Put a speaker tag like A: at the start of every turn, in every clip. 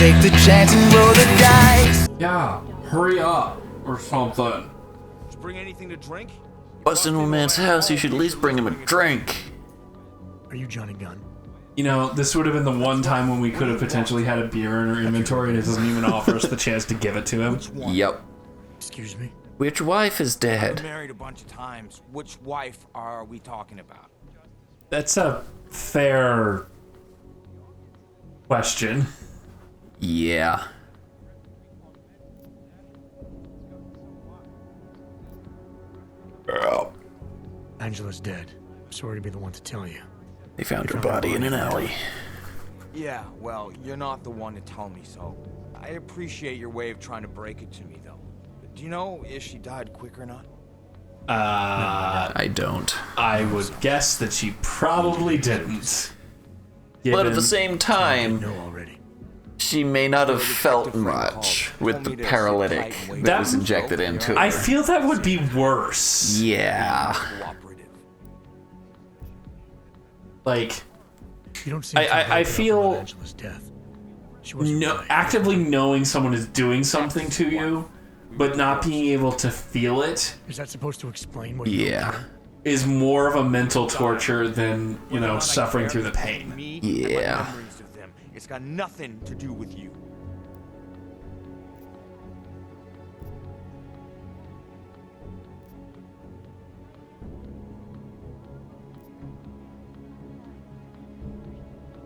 A: take the chance and roll the dice.
B: Yeah, hurry up or something.
C: Did you bring anything to drink?
D: Bust into a man's house, you should at least bring him a drink.
E: Are you Johnny Gunn?
B: You know, this would have been the one time when we could have potentially had a beer in our inventory and it doesn't even offer us the chance to give it to him.
D: Yep.
E: Excuse me?
D: Which wife is
C: Been
D: dead?
C: married a bunch of times. Which wife are we talking about?
B: That's a fair question.
D: Yeah. Oh.
E: Angela's dead. I'm sorry to be the one to tell you.
D: They found her body in an alley.
C: Yeah, well, you're not the one to tell me so. I appreciate your way of trying to break it to me, though. Do you know if she died quick or not?
D: I don't.
B: I would guess that she probably didn't.
D: But at
B: Given-
D: the same
E: I
D: time,
E: know already.
D: she may not have felt much with the paralytic that was injected into her.
B: I feel that would be worse.
D: Yeah.
C: Cooperative.
B: Like,
E: You don't seem
B: I-
E: too
B: I
E: happy
B: feel-
E: about Angela's death. She wasn't
B: no,
E: right.
B: actively knowing someone is doing something to you, but not being able to feel it
E: Is that supposed to explain what you
D: Yeah.
B: is more of a mental torture than, you know, suffering through the pain.
C: Me
D: Yeah.
C: and my memories of them. It's got nothing to do with you.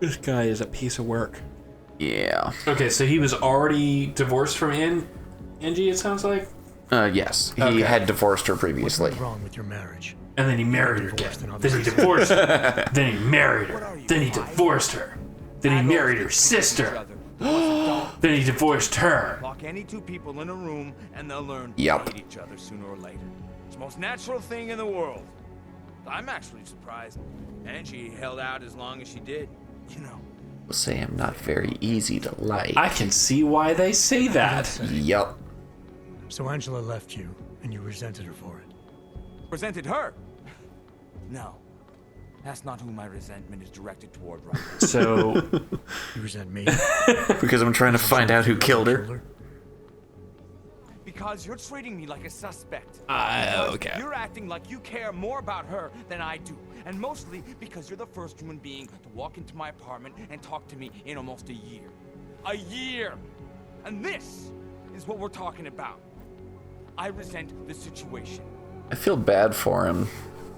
B: This guy is a piece of work.
D: Yeah.
B: Okay, so he was already divorced from Angie, it sounds like?
D: Yes. He
B: Okay.
D: had divorced her
E: What's
D: previously.
E: wrong with your marriage?
B: And then he married her again.
E: Divorced and
B: Then he divorced her. Then he married her. Then he divorced her. Then he married her sister. Then he divorced her.
C: Lock any two people in a room and they'll learn
D: Yup.
C: to hate each other sooner or later. It's the most natural thing in the world. I'm actually surprised Angie held out as long as she did. You know.
D: We'll say I'm not very easy to like.
B: I can see why they say that.
D: Yup.
E: So Angela left you, and you resented her for it.
C: Presented her. No. That's not who my resentment is directed toward right now.
B: So,
E: You resent me.
D: Because I'm trying to find out who killed her.
C: Because you're treating me like a suspect.
B: okay.
C: You're acting like you care more about her than I do. And mostly because you're the first human being to walk into my apartment and talk to me in almost a year. A year! And this is what we're talking about. I resent the situation.
D: I feel bad for him.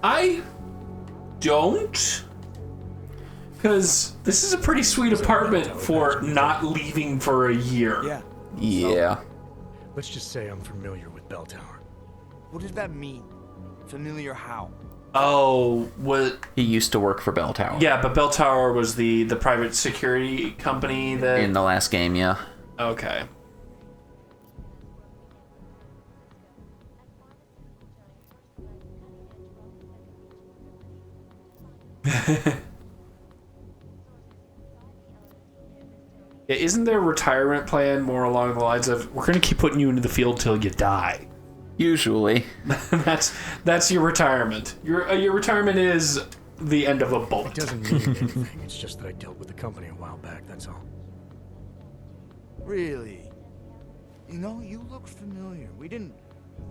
B: I don't. Because this is a pretty sweet apartment for not leaving for a year.
C: Yeah.
D: Yeah.
E: Let's just say I'm familiar with Bell Tower.
C: What does that mean? Familiar how?
B: Oh, what?
D: He used to work for Bell Tower.
B: Yeah, but Bell Tower was the private security company that.
D: In the last game, yeah.
B: Okay. Yeah, isn't their retirement plan more along the lines of we're going to keep putting you into the field till you die?
D: Usually.
B: that's your retirement. Your retirement is the end of a
E: It
B: bullet.
E: doesn't mean anything. It's just that I dealt with the company a while back, that's all.
C: Really? You know, you look familiar. We didn't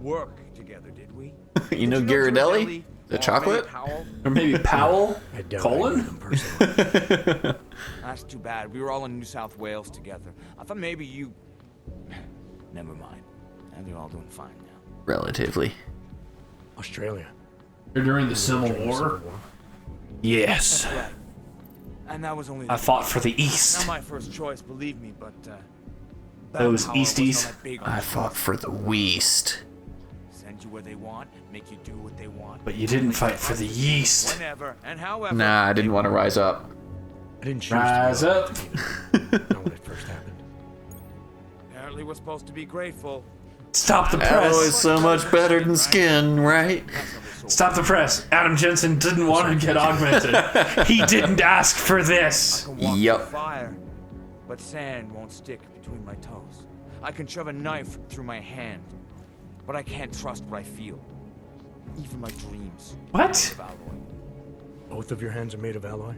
C: work together, did we?
D: You know
C: Did
D: Ghirardelli? The
C: Or
D: chocolate?
C: maybe Powell?
B: Or maybe Powell?
E: I doubt I knew
B: Colin?
E: them personally.
C: That's too bad. We were all in New South Wales together. I thought maybe you... Never mind. And they're all doing fine now.
D: Relatively.
E: Australia.
B: Or during the Civil
E: During the Civil
B: War? Yes.
C: That's right. And that was only...
B: I fought for the
C: Not
B: East.
C: my first choice, believe me, but...
B: Those
C: Powell wasn't
B: Easties.
C: on that big
D: I fought for the West.
C: Send you where they want, make you do what they want.
B: But you didn't fight for the Yeast.
C: Whenever and however.
D: Nah, I didn't want to rise up.
E: I didn't choose
B: Rise
E: to be
B: up.
E: elected, not when it first happened.
C: Apparently we're supposed to be grateful.
B: Stop the
D: Alloy is
B: press.
D: so much better than skin, right?
B: Stop the press. Adam Jensen didn't want to get augmented. He didn't ask for this.
C: I can walk
D: Yup.
C: through fire, but sand won't stick between my toes. I can shove a knife through my hand, but I can't trust what I feel. Even my dreams.
B: What?
C: Of alloy.
E: Both of your hands are made of alloy?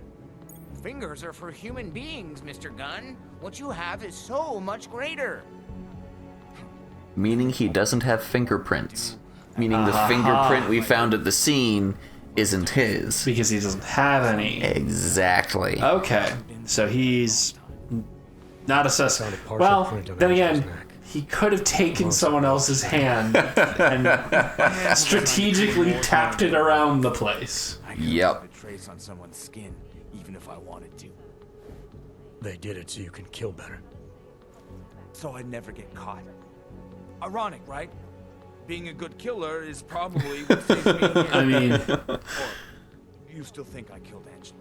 F: Fingers are for human beings, Mr. Gunn. What you have is so much greater.
D: Meaning he doesn't have fingerprints. Meaning the fingerprint we found at the scene isn't his.
B: Because he doesn't have any.
D: Exactly.
B: Okay. So he's not a suspect.
E: Found a partial
B: Well,
E: print on
B: then
E: Angela's
B: again,
E: neck.
B: he could have taken someone else's hand and strategically tapped it around the place.
C: I could
D: Yep.
C: put a trace on someone's skin, even if I wanted to.
E: They did it so you can kill better.
C: So I'd never get caught. Ironic, right? Being a good killer is probably what saves me here.
B: I mean,
C: Or you still think I killed Angela?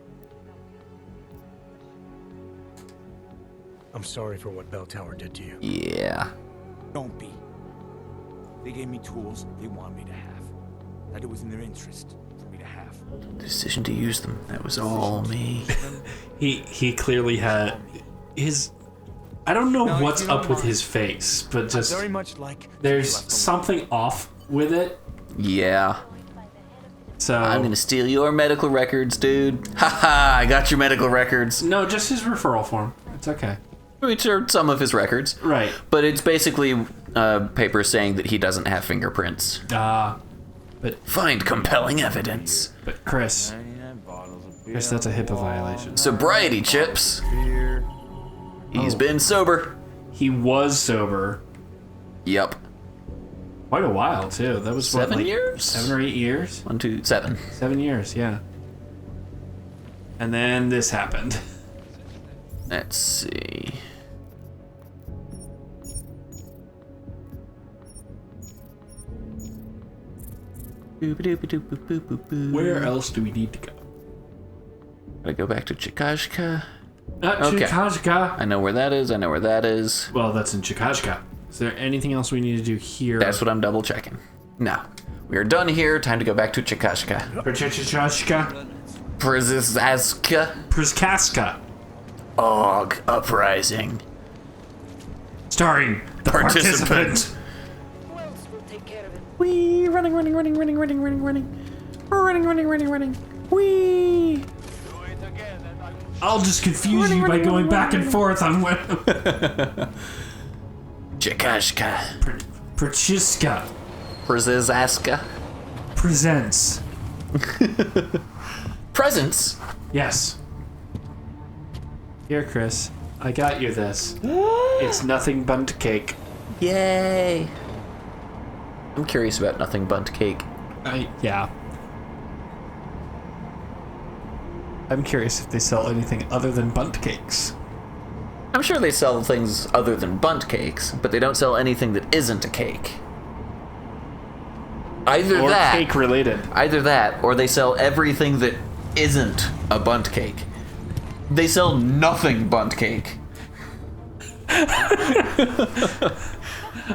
E: I'm sorry for what Bell Tower did to you.
D: Yeah.
C: Don't be. They gave me tools they want me to have. That it was in their interest for me to have.
D: Decision to use them. That was all me.
B: he clearly had his. I don't know
C: No,
B: what's
C: you don't
B: up with
C: mind.
B: his face, but
C: I
B: just
C: very much like to be
B: there's
C: left alone.
B: something off with it.
D: Yeah.
B: So
D: I'm gonna steal your medical records, dude. Haha, I got your medical records.
B: no, just his referral form. It's okay.
D: Which are some of his records.
B: Right.
D: But it's basically paper saying that he doesn't have fingerprints. Find compelling evidence.
B: But Chris, that's a HIPAA violation.
D: Sobriety chips. He's been sober.
B: He was sober
D: Yep.
B: quite a while too. That was what,
D: 7
B: like,
D: years?
B: 7 or 8 years.
D: 1, 2, 7.
B: 7 years, yeah. And then this happened.
D: Let's see.
B: Where else do we need to go?
D: Gotta go back to Chikashka.
B: Okay. Chikashka.
D: I know where that is. I know where that is.
B: Well, that's in Chikashka. Is there anything else we need to do here?
D: That's what I'm double checking. No. We are done here. Time to go back to Chikashka.
B: Chikashka.
D: Przizaska.
B: Prskaska.
D: Og Uprising.
B: Starring the participant.
D: Wee! Running. Wee!
B: I'll just confuse you by going back and forth on what.
D: Chikashka.
B: Prchiska
D: Przizaska.
B: presents.
D: Presents.
B: Yes. Here, Chris. I got you this. It's nothing bundt cake.
D: Yay! I'm curious about nothing bundt cake.
B: Yeah. I'm curious if they sell anything other than bundt cakes.
D: I'm sure they sell things other than bundt cakes, but they don't sell anything that isn't a cake. Either
B: Or
D: that,
B: cake related.
D: either that, or they sell everything that isn't a bundt cake. They sell nothing bundt cake.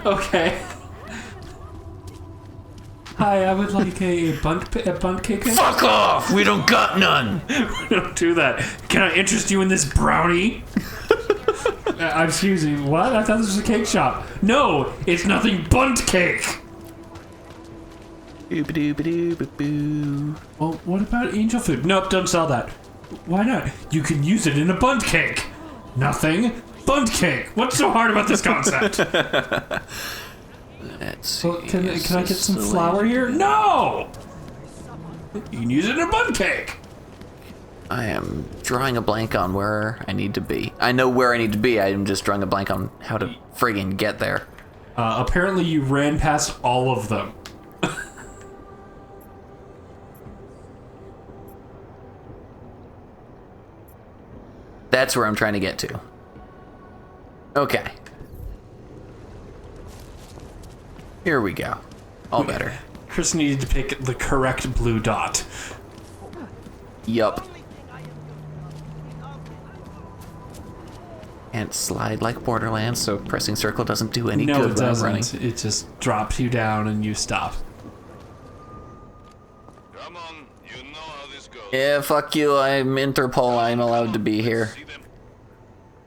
B: Okay. Hi, I would like a bundt cake.
D: Fuck off! We don't got none.
B: Don't do that. Can I interest you in this brownie? Excuse me, what? I thought this was a cake shop. No, it's nothing bundt cake.
D: Boo-ba-doo-ba-doo-ba-boo.
B: Well, what about angel food? Nope, don't sell that. Why not? You can use it in a bundt cake. Nothing. Bundt cake. What's so hard about this concept?
D: Let's see.
B: Well, can I get some flour here? No! You can use it in a bundt cake.
D: I am drawing a blank on where I need to be. I know where I need to be, I am just drawing a blank on how to friggin' get there.
B: Apparently you ran past all of them.
D: That's where I'm trying to get to. Okay. Here we go. All better.
B: Chris needed to pick the correct blue dot.
D: Yup. Can't slide like Borderlands, so pressing circle doesn't do any
B: No,
D: good
B: it
D: when I'm running.
B: doesn't. It just drops you down and you stop.
G: Come on, you know how this goes.
D: Yeah, fuck you. I'm Interpol. I'm allowed to be here.
G: See them?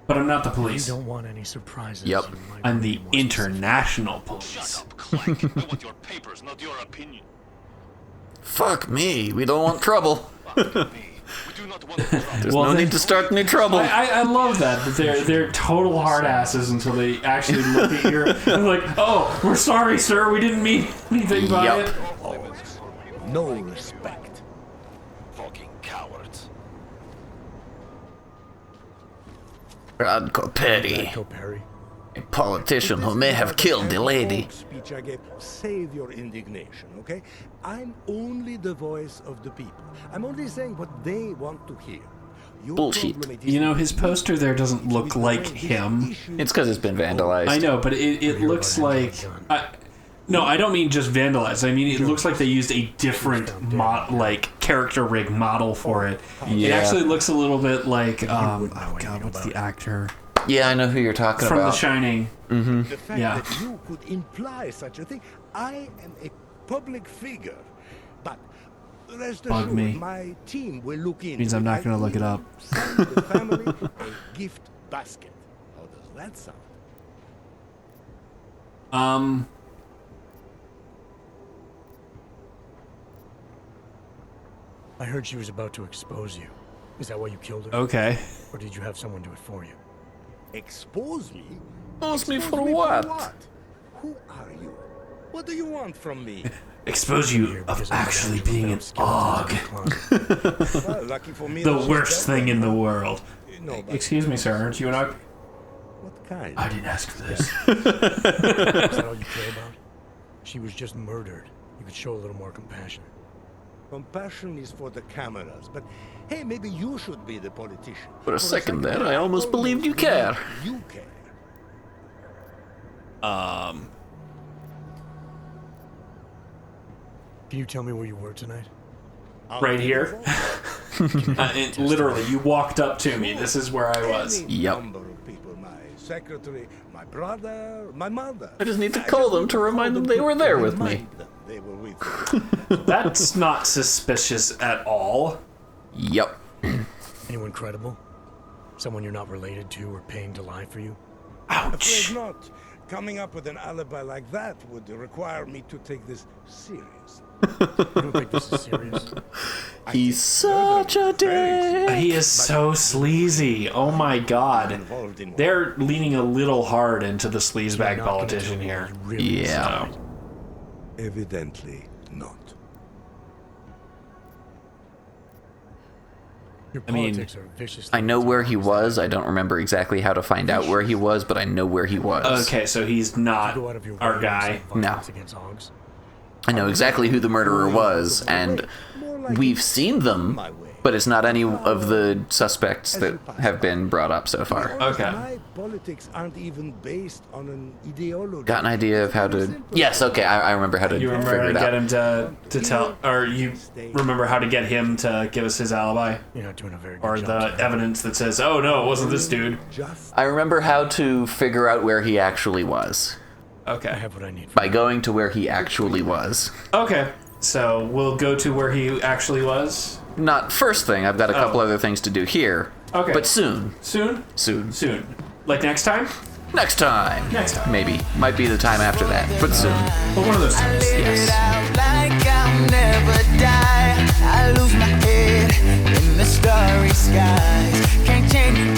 B: But I'm not the
E: You
B: police.
E: don't want any surprises.
D: Yep.
E: You might
B: I'm the
E: really want to see.
B: international police.
G: Shut up, Clank. I want your papers, not your opinion.
D: Fuck me. We don't want trouble.
G: Fuck me. We do not want trouble.
D: There's
B: Well,
D: no
B: then-
D: need to start any trouble.
B: I love that they're total hard asses until they actually look at your and like, oh, we're sorry, sir, we didn't mean anything by
D: Yup.
B: it.
H: No respect.
G: Fucking cowards.
D: Radko Petty,
E: Perry.
D: a politician who may have killed the lady.
H: Speech I gave. Save your indignation, okay? I'm only the voice of the people. I'm only saying what they want to hear. Your
D: Bullshit.
H: problem, it
B: You know, his
H: isn't
B: poster there doesn't
H: with
B: look
H: the
B: like
H: way this
B: him.
H: issue
D: It's because it's been vandalized.
B: I know, but it looks like. No, I don't mean just vandalized. I mean it looks like they used a different character rig model for it. It
D: Yeah.
B: actually looks a little bit like oh god, what's the actor
D: Yeah, I know who you're talking
B: from
D: about.
B: The Shining?
H: The fact
B: Yeah.
H: that you could imply such a thing, I am a public figure. But rest
B: Bug
H: assured,
B: me.
H: my team will look in.
B: Means I'm not gonna look it up.
H: Send the family a gift basket. How does that sound?
E: I heard she was about to expose you. Is that why you killed her?
B: Okay.
E: Or did you have someone do it for you?
H: Expose me?
D: Expose me for
H: me
D: what?
H: Who are you? What do you want from me?
B: Expose you of
E: Because I'm
B: actually
E: the
B: being an
E: skeleton in
B: og.
E: the closet.
H: Well, lucky for me.
B: The
H: that she's
B: worst
H: dead
B: thing
H: by
B: in the
H: now.
B: world.
H: No, but
B: Excuse me, sir, aren't you an og?
H: what kind?
B: I didn't ask for this.
E: Is that all you care about? She was just murdered. You could show a little more compassion.
H: Compassion is for the cameras, but hey, maybe you should be the politician.
D: For a second there, I almost believed you care.
H: You care.
E: Can you tell me where you were tonight?
B: Right here. Literally, you walked up to me. This is where I was.
H: Any
D: Yep.
H: number of people, my secretary, my brother, my mother.
D: I just need to call them to remind them they were there with me.
H: Remind them they were with me.
B: That's not suspicious at all.
D: Yep.
E: Anyone credible? Someone you're not related to or paying to lie for you?
B: Ouch.
H: Afraid not. Coming up with an alibi like that would require me to take this seriously.
E: You don't think this is serious?
D: He's such a dick.
B: He is so sleazy. Oh my god.
H: Involved in
B: They're leaning a little hard into the
E: You're
B: sleazebag
E: not gonna
B: politician
E: tell me
B: here.
E: you really
D: Yeah.
E: decided.
H: evidently not.
E: Your
B: I mean,
E: politics are viciously
D: I know where he was. I don't remember exactly how to find out where he was, but I know where he was.
B: Okay, so he's not
E: go out of your way
B: our
E: to
B: guy.
E: incite violence against hogs.
D: I know exactly who the murderer was, and we've seen them, but it's not any of the suspects that have been brought up so far.
B: Okay.
H: My politics aren't even based on an ideology.
D: Got an idea of how to... Yes, okay, I remember how to
B: You remember
D: figure
B: how to
D: it
B: get
D: out.
B: him to tell, or you remember how to get him to give us his alibi?
E: You're not doing a very good
B: Or
E: job
B: the
E: today.
B: evidence that says, oh no, it wasn't this dude.
H: Just
D: I remember how to figure out where he actually was.
E: I
B: Okay.
E: have what I need.
D: By going to where he actually was.
B: Okay. So we'll go to where he actually was.
D: Not first thing, I've got a couple other things to do here.
B: Okay.
D: But soon.
B: Soon?
D: Soon.
B: Soon. Like next time?
D: Next time.
B: Next time.
D: Maybe. Might be the time after that, but soon.
B: Well, one of those
A: I
B: times.
A: live
D: Yes.
A: it out like I'll never die. I lose my head in the starry skies. Can't change